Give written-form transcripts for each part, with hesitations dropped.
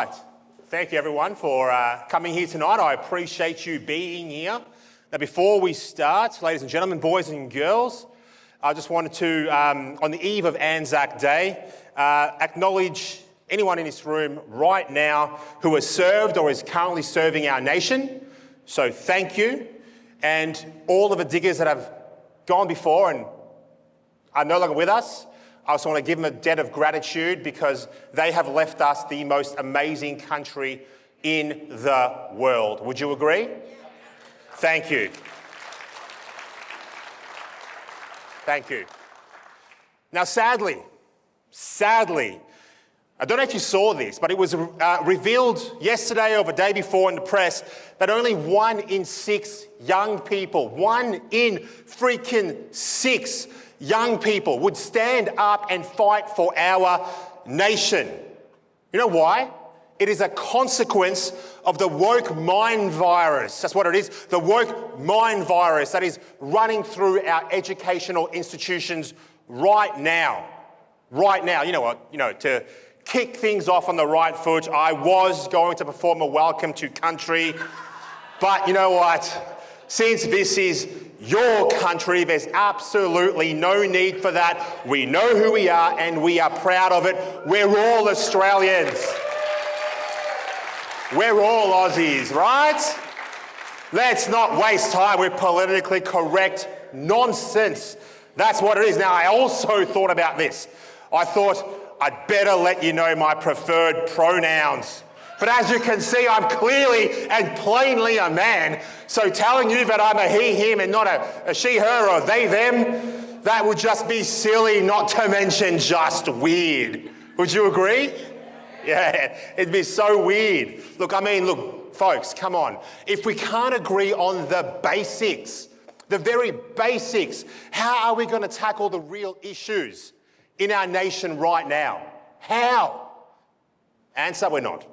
right. Thank you, everyone, for coming here tonight. I appreciate you being here. Now, before we start, ladies and gentlemen, boys and girls, I just wanted to, on the eve of Anzac Day, acknowledge anyone in this room right now who has served or is currently serving our nation. So thank you. And all of the diggers that have gone before and are no longer with us, I also want to give them a debt of gratitude because they have left us the most amazing country in the world. Would you agree? Thank you. Thank you. Now, sadly, I don't know if you saw this, but it was revealed yesterday or the day before in the press that only 1 in 6 young people, 1 in freaking 6 young people would stand up and fight for our nation. You know why? It is a consequence of the woke mind virus. That's what it is, the woke mind virus that is running through our educational institutions right now. Right now. You know what? To kick things off on the right foot, I was going to perform a welcome to country, but you know what? Since this is your country, there's absolutely no need for that. We know who we are and we are proud of it. We're all Australians. We're all Aussies, right? Let's not waste time with politically correct nonsense. That's what it is. Now, I also thought about this. I thought I'd better let you know my preferred pronouns. But as you can see, I'm clearly and plainly a man. So telling you that I'm a he, him, and not a she, her, or they, them, that would just be silly, not to mention just weird. Would you agree? Yeah, it'd be so weird. Look, folks, come on. If we can't agree on the basics, the very basics, how are we going to tackle the real issues in our nation right now? How? Answer, we're not.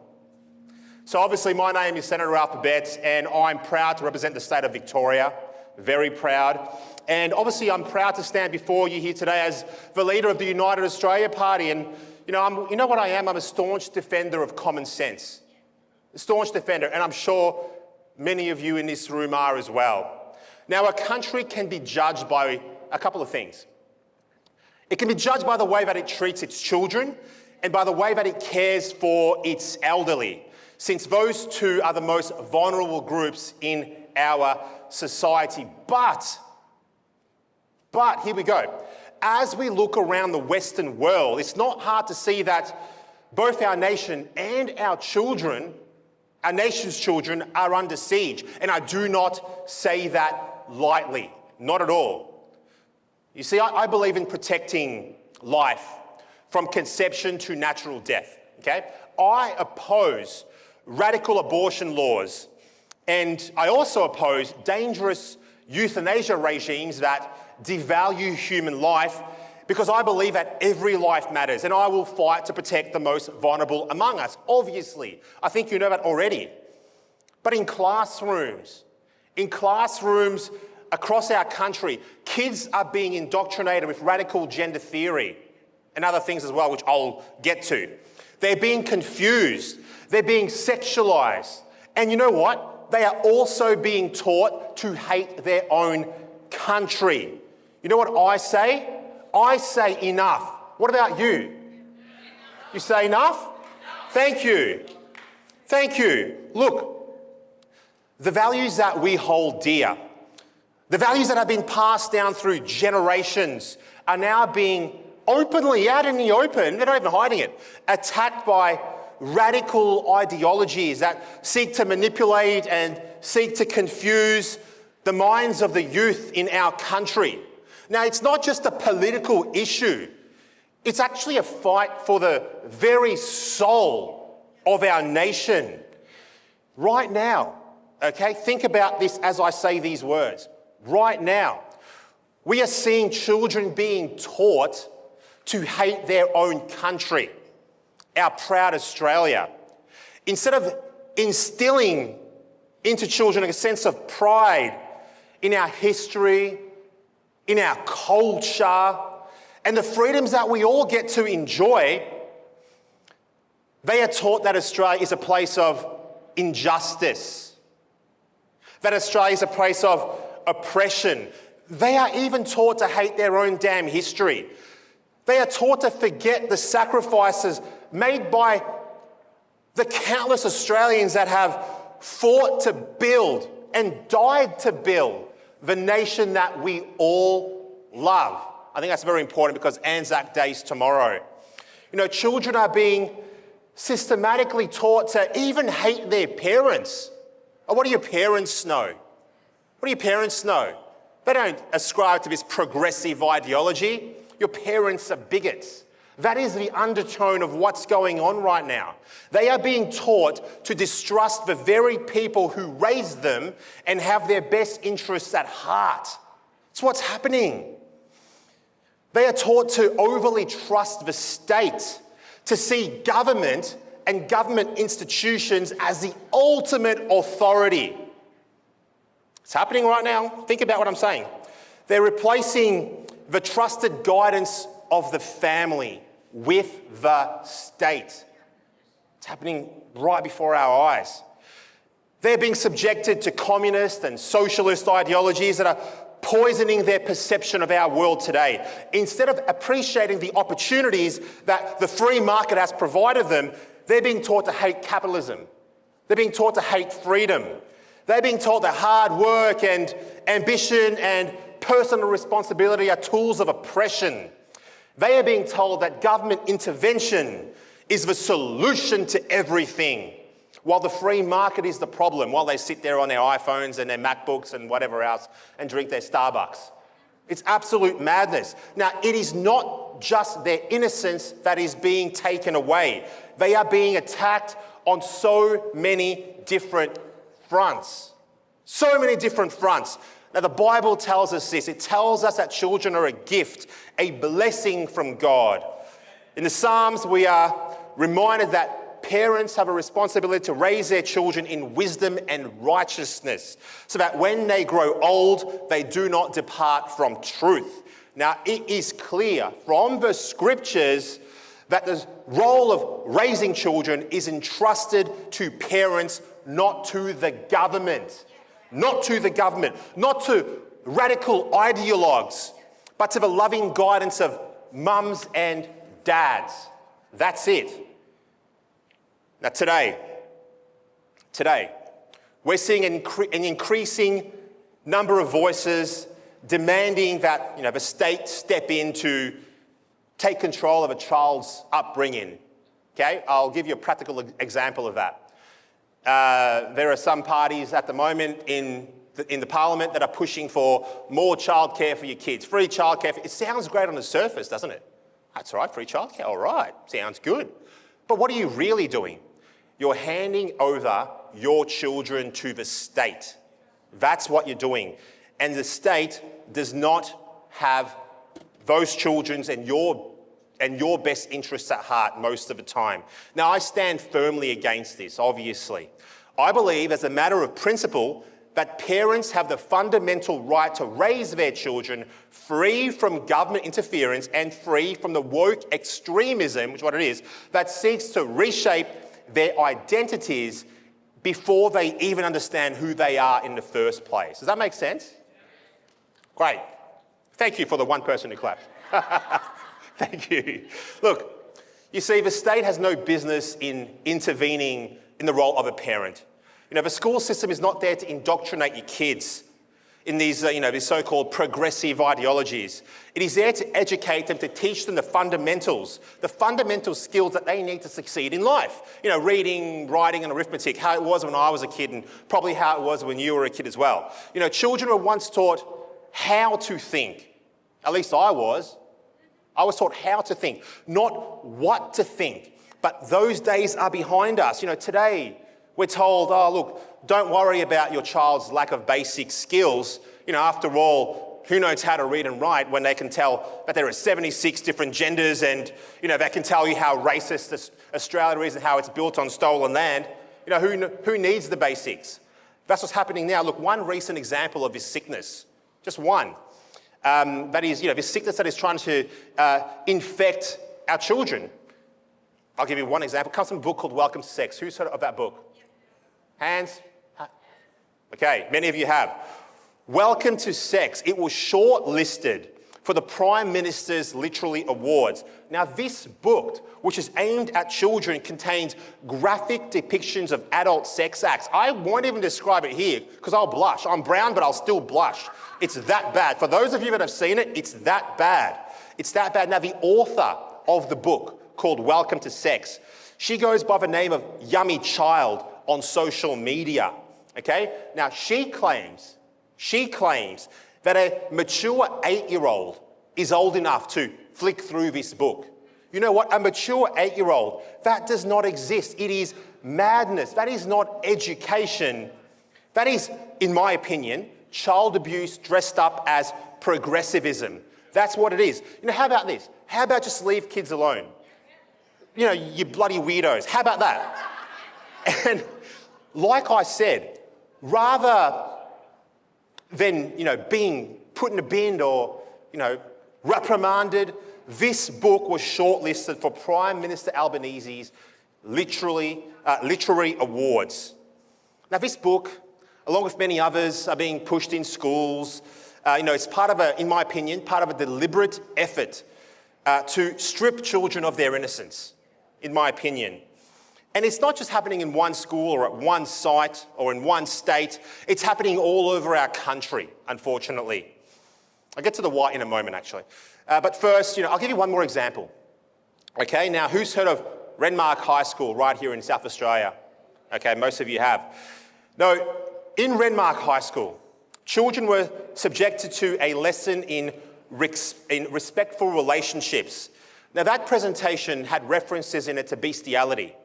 So obviously my name is Senator Alpha Betts and I'm proud to represent the state of Victoria, very proud. And obviously I'm proud to stand before you here today as the leader of the United Australia Party. And you know what I am? I'm a staunch defender of common sense. A staunch defender, and I'm sure many of you in this room are as well. Now, a country can be judged by a couple of things. It can be judged by the way that it treats its children and by the way that it cares for its elderly, since those two are the most vulnerable groups in our society. But here we go. As we look around the Western world, it's not hard to see that both our nation and our nation's children are under siege. And I do not say that lightly, not at all. You see, I believe in protecting life from conception to natural death, okay? I oppose radical abortion laws, and I also oppose dangerous euthanasia regimes that devalue human life, because I believe that every life matters, and I will fight to protect the most vulnerable among us, obviously. I think you know that already. But in classrooms across our country, kids are being indoctrinated with radical gender theory and other things as well, which I'll get to. They're being confused. They're being sexualized. And you know what? They are also being taught to hate their own country. You know what I say? I say enough. What about you? You say enough? Thank you. Thank you. Look, the values that we hold dear, the values that have been passed down through generations are now being openly, out in the open, they're not even hiding it, attacked by radical ideologies that seek to manipulate and seek to confuse the minds of the youth in our country. Now, it's not just a political issue. It's actually a fight for the very soul of our nation. Right now, okay, think about this as I say these words. Right now, we are seeing children being taught to hate their own country, our proud Australia. Instead of instilling into children a sense of pride in our history, in our culture, and the freedoms that we all get to enjoy, They are taught that Australia is a place of injustice, that Australia is a place of oppression. They are even taught to hate their own damn history. They are taught to forget the sacrifices made by the countless Australians that have fought to build and died to build the nation that we all love. I think that's very important because Anzac Day is tomorrow. Children are being systematically taught to even hate their parents. Oh, what do your parents know? What do your parents know? They don't ascribe to this progressive ideology. Your parents are bigots. That is the undertone of what's going on right now. They are being taught to distrust the very people who raised them and have their best interests at heart. It's what's happening. They are taught to overly trust the state, to see government and government institutions as the ultimate authority. It's happening right now. Think about what I'm saying. They're replacing the trusted guidance of the family with the state. It's happening right before our eyes. They're being subjected to communist and socialist ideologies that are poisoning their perception of our world today. Instead of appreciating the opportunities that the free market has provided them, they're being taught to hate capitalism. They're being taught to hate freedom. They're being taught that hard work and ambition and personal responsibility are tools of oppression. They are being told that government intervention is the solution to everything, while the free market is the problem, while they sit there on their iPhones and their MacBooks and whatever else and drink their Starbucks. It's absolute madness. Now, it is not just their innocence that is being taken away. They are being attacked on so many different fronts. So many different fronts. Now, the Bible tells us this. It tells us that children are a gift, a blessing from God. In the Psalms, we are reminded that parents have a responsibility to raise their children in wisdom and righteousness, so that when they grow old, they do not depart from truth. Now, it is clear from the scriptures that the role of raising children is entrusted to parents, not to the government. Not to the government, not to radical ideologues, but to the loving guidance of mums and dads. That's it. Now today, we're seeing an increasing number of voices demanding that the state step in to take control of a child's upbringing. Okay, I'll give you a practical example of that. There are some parties at the moment in the parliament that are pushing for more childcare for your kids, free childcare. It sounds great on the surface, doesn't it? That's right, free childcare, all right, sounds good. But what are you really doing? You're handing over your children to the state. That's what you're doing. And the state does not have those children's and your best interests at heart most of the time. Now, I stand firmly against this, obviously. I believe, as a matter of principle, that parents have the fundamental right to raise their children free from government interference and free from the woke extremism, which is what it is, that seeks to reshape their identities before they even understand who they are in the first place. Does that make sense? Great. Thank you for the one person who clapped. Thank you. Look, you see, the state has no business in intervening in the role of a parent. The school system is not there to indoctrinate your kids in these so-called progressive ideologies. It is there to educate them, to teach them the fundamental skills that they need to succeed in life. Reading, writing, and arithmetic, how it was when I was a kid and probably how it was when you were a kid as well. Children were once taught how to think. At least I was. I was taught how to think, not what to think. But those days are behind us. Today we're told, oh, look, don't worry about your child's lack of basic skills. After all, who knows how to read and write when they can tell that there are 76 different genders and, they can tell you how racist Australia is and how it's built on stolen land. Who needs the basics? That's what's happening now. Look, one recent example of this sickness, just one, that is, this sickness that is trying to infect our children. I'll give you one example. It comes from a book called Welcome to Sex. Who's heard of that book? Hands? Okay, many of you have. Welcome to Sex. It was shortlisted for the Prime Minister's Literary Awards. Now, this book, which is aimed at children, contains graphic depictions of adult sex acts. I won't even describe it here because I'll blush. I'm brown, but I'll still blush. It's that bad. For those of you that have seen it, it's that bad. It's that bad. Now, the author of the book, called Welcome to Sex, she goes by the name of Yummy Child on social media. Okay? Now, she claims that a mature 8-year-old is old enough to flick through this book. You know what? A mature 8-year-old, that does not exist. It is madness. That is not education. That is, in my opinion, child abuse dressed up as progressivism. That's what it is. You know, how about this? How about just leave kids alone? You know, you bloody weirdos. How about that? And like I said, rather than, being put in a bin or, reprimanded, this book was shortlisted for Prime Minister Albanese's literary awards. Now, this book, along with many others, are being pushed in schools. It's part of in my opinion, part of a deliberate effort to strip children of their innocence, in my opinion. And it's not just happening in one school or at one site or in one state. It's happening all over our country, unfortunately. I'll get to the why in a moment, actually. But first, I'll give you one more example. Okay, now who's heard of Renmark High School right here in South Australia? Okay, most of you have. Now, in Renmark High School, children were subjected to a lesson in respectful relationships. Now, that presentation had references in it to bestiality.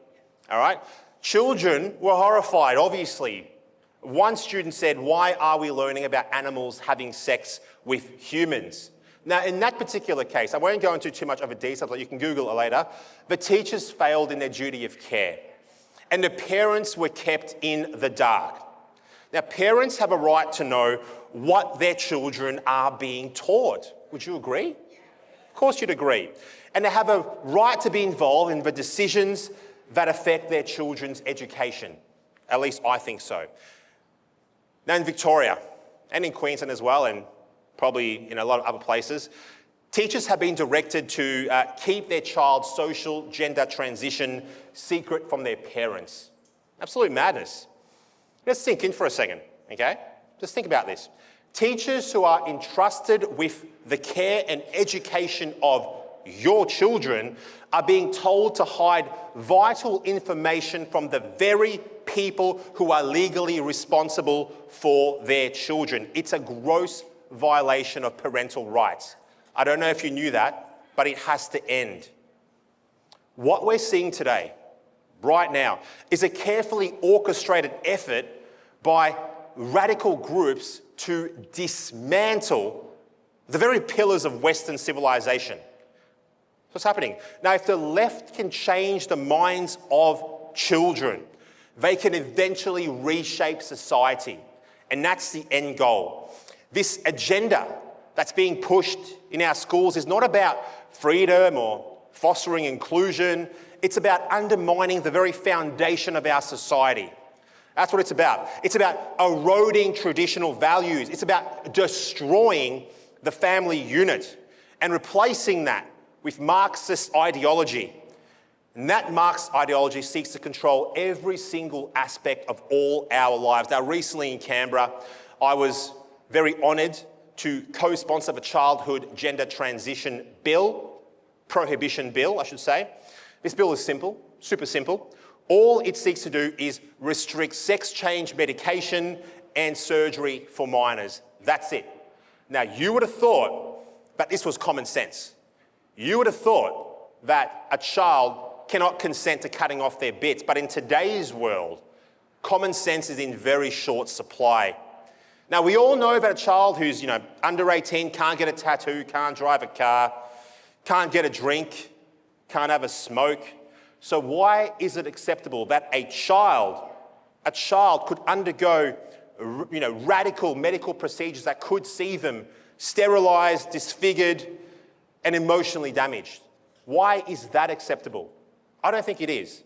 All right? Children were horrified, obviously. One student said, "Why are we learning about animals having sex with humans?" Now, in that particular case, I won't go into too much of a detail, but you can Google it later. The teachers failed in their duty of care, and the parents were kept in the dark. Now, parents have a right to know what their children are being taught. Would you agree? Of course you'd agree. And they have a right to be involved in the decisions that affect their children's education. At least I think so. Now in Victoria, and in Queensland as well, and probably in a lot of other places, teachers have been directed to keep their child's social gender transition secret from their parents. Absolute madness. Let's sink in for a second, okay? Just think about this. Teachers who are entrusted with the care and education of your children are being told to hide vital information from the very people who are legally responsible for their children. It's a gross violation of parental rights. I don't know if you knew that, but it has to end. What we're seeing today, right now, is a carefully orchestrated effort by radical groups to dismantle the very pillars of Western civilization. What's happening? Now, if the left can change the minds of children, they can eventually reshape society. And that's the end goal. This agenda that's being pushed in our schools is not about freedom or fostering inclusion. It's about undermining the very foundation of our society. That's what it's about. It's about eroding traditional values. It's about destroying the family unit and replacing that with Marxist ideology. And that Marxist ideology seeks to control every single aspect of all our lives. Now, recently in Canberra, I was very honoured to co-sponsor the Childhood Gender Transition Bill, Prohibition Bill, I should say. This bill is simple, super simple. All it seeks to do is restrict sex change medication and surgery for minors. That's it. Now, you would have thought that this was common sense. You would have thought that a child cannot consent to cutting off their bits, but in today's world, common sense is in very short supply. Now, we all know that a child who's, under 18 can't get a tattoo, can't drive a car, can't get a drink, can't have a smoke. So why is it acceptable that a child could undergo, radical medical procedures that could see them sterilised, disfigured, and emotionally damaged? Why is that acceptable? I don't think it is.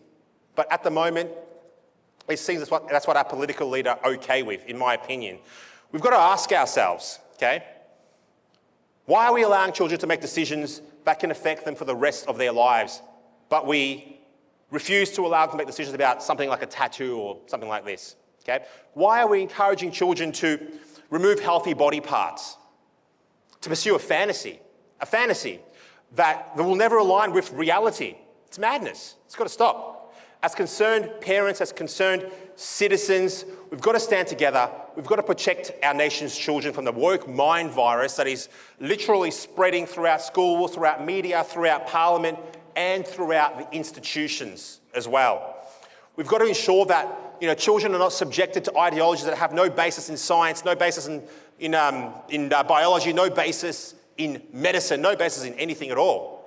But at the moment, it seems that's what our political leader are okay with, in my opinion. We've got to ask ourselves, okay, why are we allowing children to make decisions that can affect them for the rest of their lives, but we refuse to allow them to make decisions about something like a tattoo or something like this, okay? Why are we encouraging children to remove healthy body parts, to pursue a fantasy that will never align with reality? It's madness. It's got to stop. As concerned parents, as concerned citizens, we've got to stand together. We've got to protect our nation's children from the woke mind virus that is literally spreading throughout schools, throughout media, throughout parliament, and throughout the institutions as well. We've got to ensure that children are not subjected to ideologies that have no basis in science, no basis in biology, no basis in medicine, no basis in anything at all.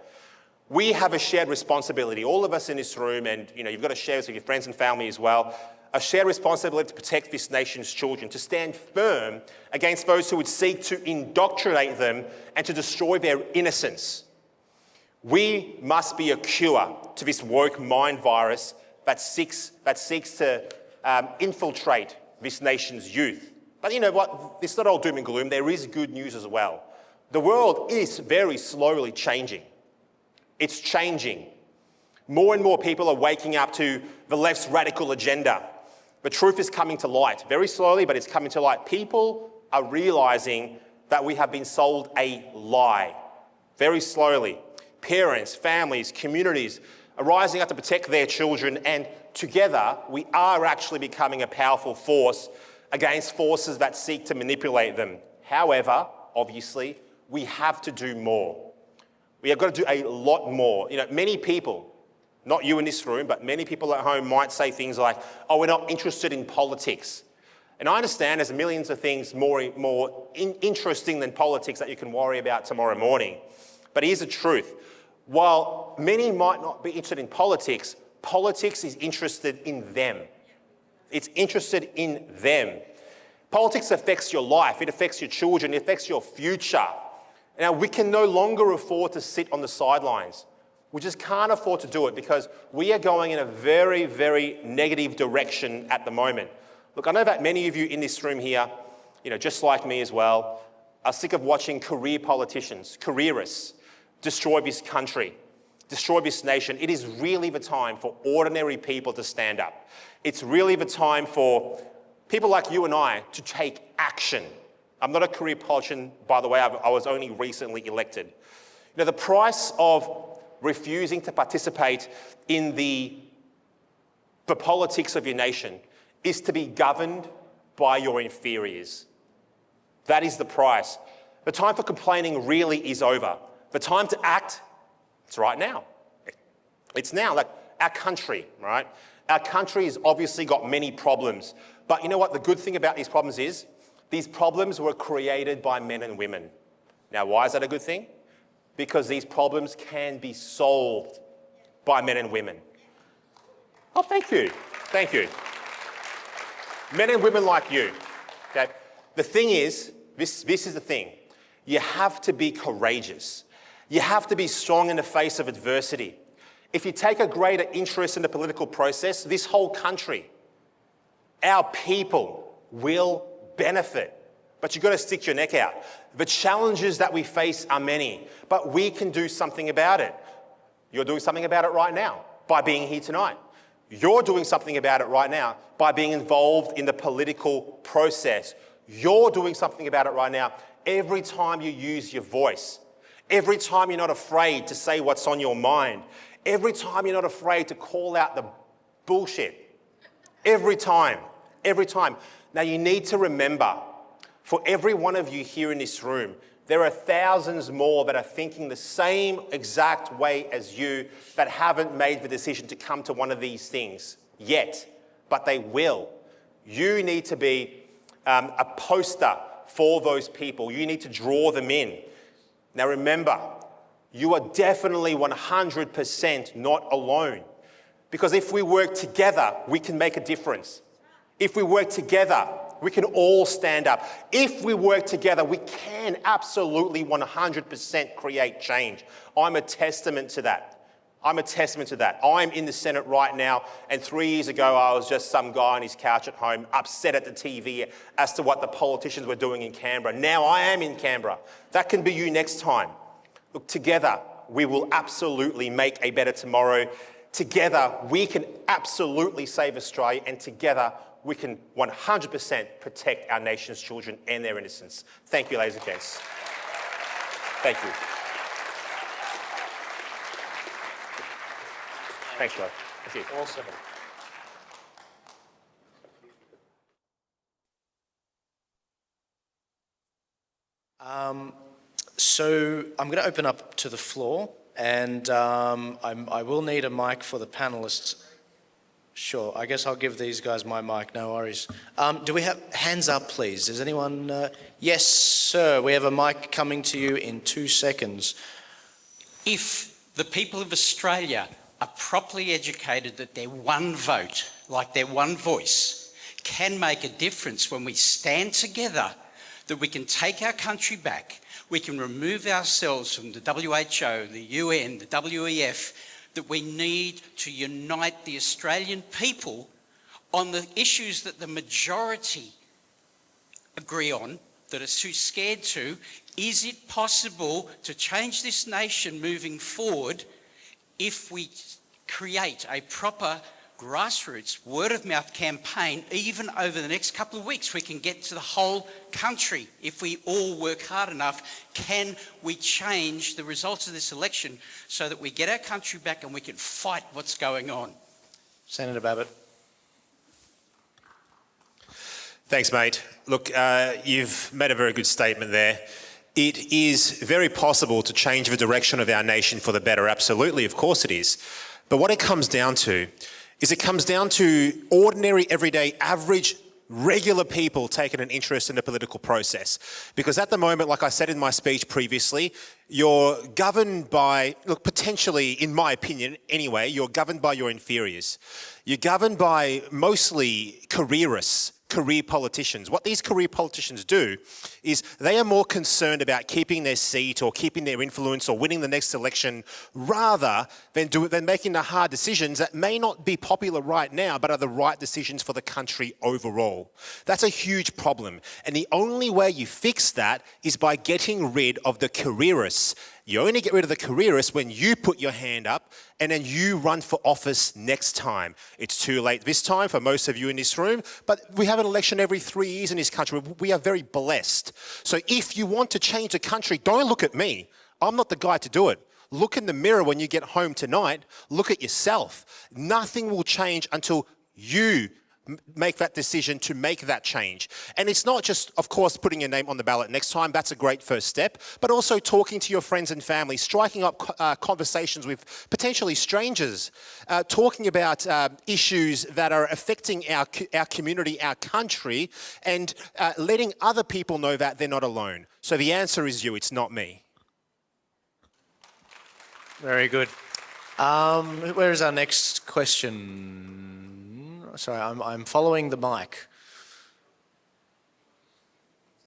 We have a shared responsibility, all of us in this room, and you've got to share this with your friends and family as well, a shared responsibility to protect this nation's children, to stand firm against those who would seek to indoctrinate them and to destroy their innocence. We must be a cure to this woke mind virus that seeks to infiltrate this nation's youth. But you know what? It's not all doom and gloom. There is good news as well. The world is very slowly changing. It's changing. More and more people are waking up to the left's radical agenda. The truth is coming to light, very slowly, but it's coming to light. People are realising that we have been sold a lie, very slowly. Parents, families, communities are rising up to protect their children, and together we are actually becoming a powerful force against forces that seek to manipulate them. However, obviously, we have to do more. We have got to do a lot more. Many people, not you in this room, but many people at home might say things like, oh, we're not interested in politics. And I understand there's millions of things more interesting than politics that you can worry about tomorrow morning. But here's the truth. While many might not be interested in politics, politics is interested in them. It's interested in them. Politics affects your life, it affects your children, it affects your future. Now, we can no longer afford to sit on the sidelines. We just can't afford to do it because we are going in a very, very negative direction at the moment. Look, I know that many of you in this room here, just like me as well, are sick of watching career politicians, careerists, destroy this country, destroy this nation. It is really the time for ordinary people to stand up. It's really the time for people like you and I to take action. I'm not a career politician, by the way. I was only recently elected. The price of refusing to participate in the politics of your nation is to be governed by your inferiors. That is the price. The time for complaining really is over. The time to act, it's right now. It's now, like our country, right? Our country has obviously got many problems. But you know what the good thing about these problems is? These problems were created by men and women. Now, why is that a good thing? Because these problems can be solved by men and women. Oh, thank you. Thank you. Men and women like you. Okay? The thing is, this is the thing. You have to be courageous. You have to be strong in the face of adversity. If you take a greater interest in the political process, this whole country, our people will benefit. But you've got to stick your neck out. The challenges that we face are many, but we can do something about it. You're doing something about it right now by being here tonight. You're doing something about it right now by being involved in the political process. You're doing something about it right now every time you use your voice. Every time you're not afraid to say what's on your mind. Every time you're not afraid to call out the bullshit. Every time. Every time. Now you need to remember, for every one of you here in this room, there are thousands more that are thinking the same exact way as you that haven't made the decision to come to one of these things yet, but they will. You need to be a poster for those people. You need to draw them in. Now remember, you are definitely 100% not alone. Because if we work together, we can make a difference. If we work together, we can all stand up. If we work together, we can absolutely 100% create change. I'm a testament to that. I'm a testament to that. I'm in the Senate right now, and 3 years ago I was just some guy on his couch at home, upset at the TV as to what the politicians were doing in Canberra. Now I am in Canberra. That can be you next time. Look, together we will absolutely make a better tomorrow. Together we can absolutely save Australia, and together we can 100% protect our nation's children and their innocence. Thank you, ladies and gents. Thank you. Thanks, Rob. Thank you. Awesome. So I'm going to open up to the floor, and I will need a mic for the panelists. Sure, I guess I'll give these guys my mic, no worries. Do we have hands up, please? Does anyone? Yes, sir. We have a mic coming to you in 2 seconds. If the people of Australia are properly educated that their one vote, like their one voice, can make a difference when we stand together, that we can take our country back, we can remove ourselves from the WHO, the UN, the WEF, that we need to unite the Australian people on the issues that the majority agree on, that are too scared to. Is it possible to change this nation moving forward if we create a proper grassroots word-of-mouth campaign? Even over the next couple of weeks we can get to the whole country. If we all work hard enough, can we change the results of this election so that we get our country back and we can fight what's going on? Senator Babbitt. Thanks, mate. Look, you've made a very good statement there. It is very possible to change the direction of our nation for the better. Absolutely, of course it is. But what it comes down to is it comes down to ordinary, everyday, average, regular people taking an interest in the political process. Because at the moment, like I said in my speech previously, you're governed by, look, potentially, in my opinion anyway, you're governed by your inferiors. You're governed by mostly careerists, career politicians. What these career politicians do is they are more concerned about keeping their seat or keeping their influence or winning the next election rather than making the hard decisions that may not be popular right now but are the right decisions for the country overall. That's a huge problem. And the only way you fix that is by getting rid of the careerists. You only get rid of the careerists when you put your hand up and then you run for office next time. It's too late this time for most of you in this room, but we have an election every 3 years in this country. We are very blessed. So if you want to change the country, don't look at me. I'm not the guy to do it. Look in the mirror when you get home tonight. Look at yourself. Nothing will change until you make that decision to make that change. And it's not just, of course, putting your name on the ballot next time. That's a great first step. But also talking to your friends and family, striking up conversations with potentially strangers, talking about issues that are affecting our community, our country, and letting other people know that they're not alone. So the answer is you, it's not me. Very good. Where is our next question? Sorry, I'm following the mic.